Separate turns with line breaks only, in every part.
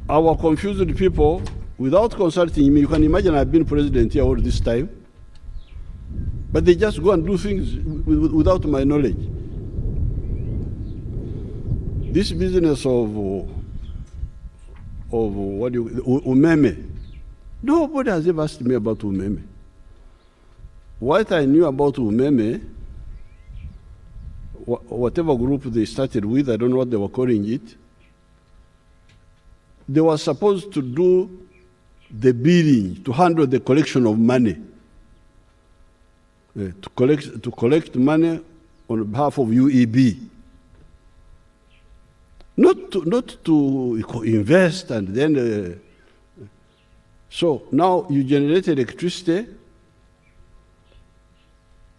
our confused people, without consulting me, you can imagine I've been president here all this time, but they just go and do things without my knowledge. This business of what do you, umeme, nobody has ever asked me about umeme. What I knew about umeme, whatever group they started with, I don't know what they were calling it, they were supposed to do the billing, to handle the collection of money, to collect money on behalf of UEB. Not to invest and then, so now you generate electricity,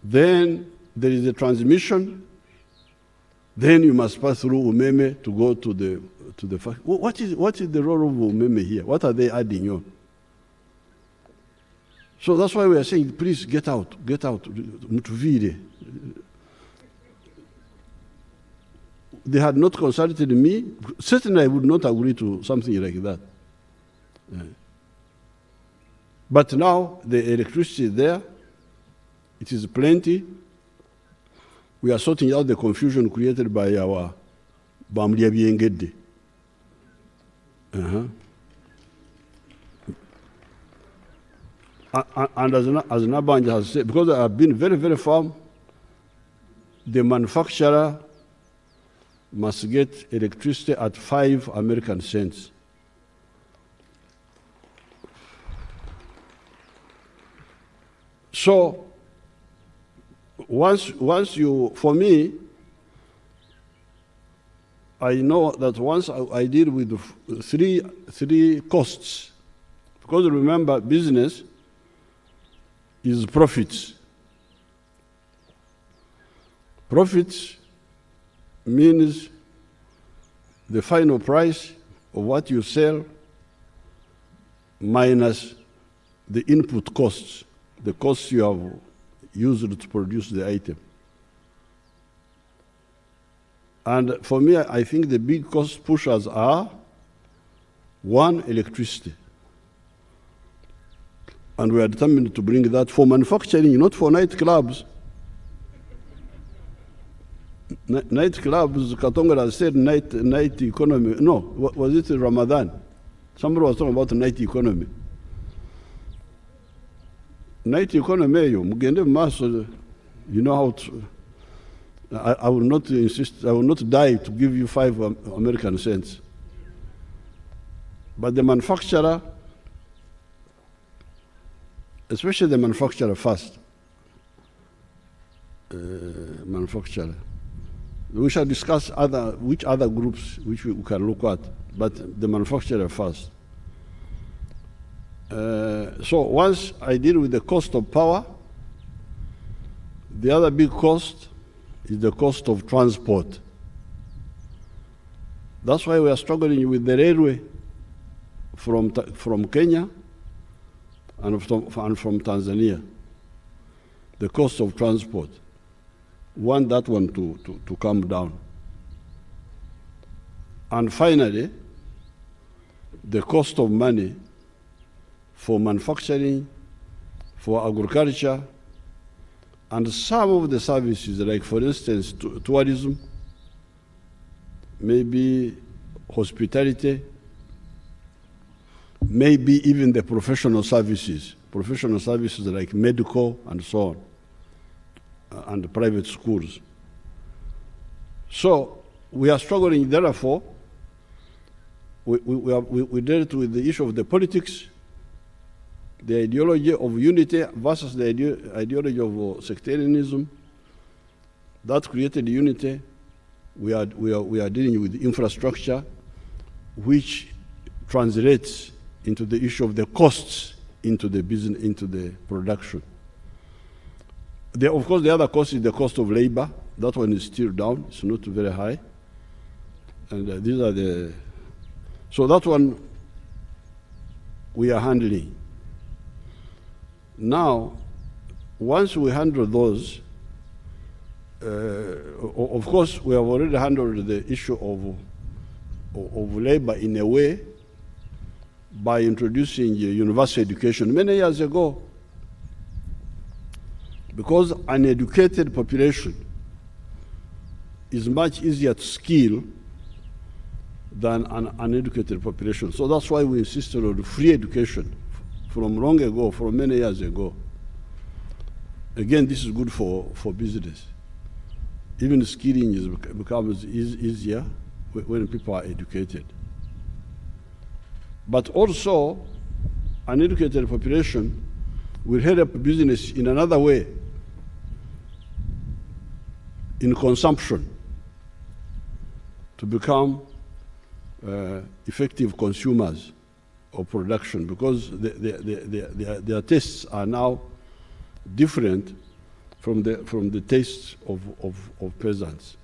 then there is a transmission, then you must pass through umeme to go to the factory. What is the role of umeme here? What are they adding on? So that's why we are saying, please get out, mutuvire. They had not consulted me. Certainly I would not agree to something like that. But now the electricity is there. It is plenty. We are sorting out the confusion created by our Bamlia Biengede. And as Nabanja has said, because I have been very, very firm, the manufacturer must get electricity at 5 American cents. So once you, for me, I know that once I deal with three costs, because remember, business is profits. Profits means the final price of what you sell minus the input costs, the costs you have used to produce the item. And for me, I think the big cost pushers are, one, electricity. And we are determined to bring that for manufacturing, not for nightclubs. Nightclubs, Katonga has said night economy. No, was it Ramadan? Somebody was talking about night economy. Night economy, you know how to. I will not insist, I will not die to give you 5 American cents. But the manufacturer, especially the manufacturer first, manufacturer. We shall discuss which other groups which we can look at, but the manufacturer first. So once I deal with the cost of power, the other big cost is the cost of transport. That's why we are struggling with the railway from Kenya and from Tanzania. The cost of transport. Want that one to come down. And finally, the cost of money for manufacturing, for agriculture, and some of the services, like for instance, tourism, maybe hospitality, maybe even the professional services like medical and so on, and private schools. So we are struggling, therefore, we dealt with the issue of the politics, the ideology of unity versus the ideology of sectarianism. That created unity. We are dealing with infrastructure, which translates into the issue of the costs into the business, into the production. Of course, the other cost is the cost of labor. That one is still down. It's not very high. And these are the... So that one we are handling. Now, once we handle those, of course, we have already handled the issue of labor in a way by introducing university education many years ago, because an educated population is much easier to skill than an uneducated population. So that's why we insisted on free education from long ago, from many years ago. Again, this is good for business. Even skilling becomes easier when people are educated. But also, an educated population will head up business in another way, in consumption, to become effective consumers of production, because their tastes are now different from the tastes of peasants.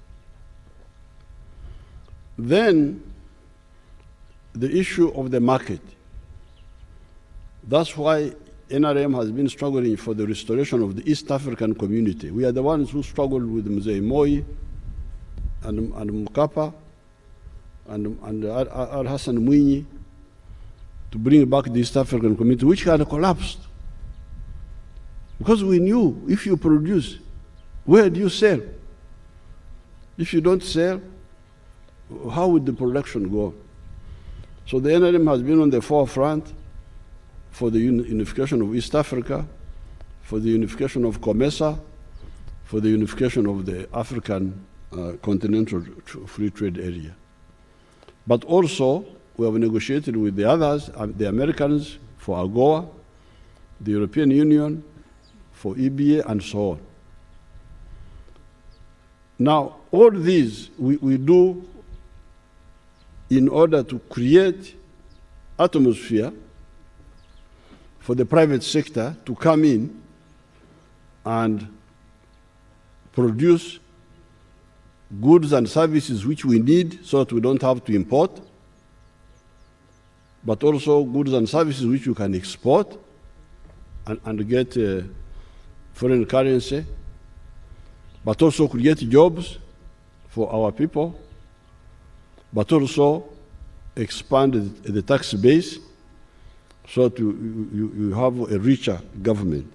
Then the issue of the market. That's why NRM has been struggling for the restoration of the East African community. We are the ones who struggled with Mzee Moi and Mkapa and Al-Hassan Mwinyi to bring back the East African community, which had collapsed. Because we knew if you produce, where do you sell? If you don't sell, how would the production go? So the NRM has been on the forefront for the unification of East Africa, for the unification of COMESA, for the unification of the African continental free trade area. But also, we have negotiated with the others, the Americans for AGOA, the European Union for EBA, and so on. Now, all these we do in order to create atmosphere for the private sector to come in and produce goods and services which we need so that we don't have to import, but also goods and services which we can export and get foreign currency, but also create jobs for our people, but also expand the tax base so that you have a richer government.